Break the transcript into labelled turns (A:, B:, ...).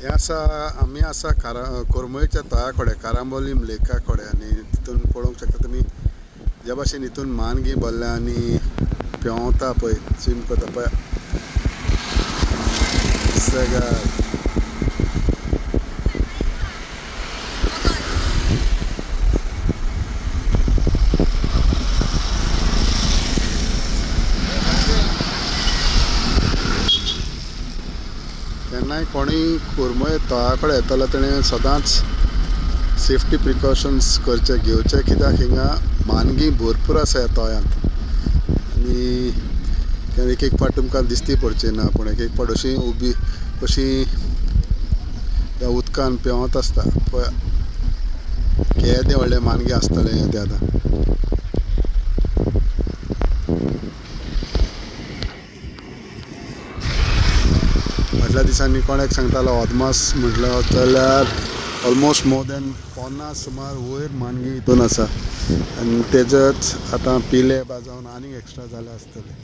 A: हे आसा आमी आसा कोरमयच्या तळ्या कडेन कारांबोलीम लेका कडेन आनी तितून पळोवंक शकता तुमी ज्या भाशेन हितून मानगी भरल्या आनी पेंवता पळय स्विम करता पळय सगळ्या केन्नाय कोणीय कोरमय तळ्या कडेन येतलो तेणें सदांच सेफ्टी प्रिकॉशन्स घेवचे कित्याक हिंगा मानगी भरपूर आसा ह्या तळ्यांत आनी एक फावट तुमकां दिसती पडची ना पूण एक फावट अशी उबी अशी ह्या उदकान पेंवत आसता पळय केदें व्हडलें मानगी आसतलें तें आतां फाटल्या दिसांनी कोणाक सांगतालो अदमास म्हटलो जाल्यार ऑलमोस्ट मोर दॅन 50 सुमार वयर मानगी हितून आसा आनी तेजच आतां पिले जावन आनीक एक्स्ट्रा जाले आसतले.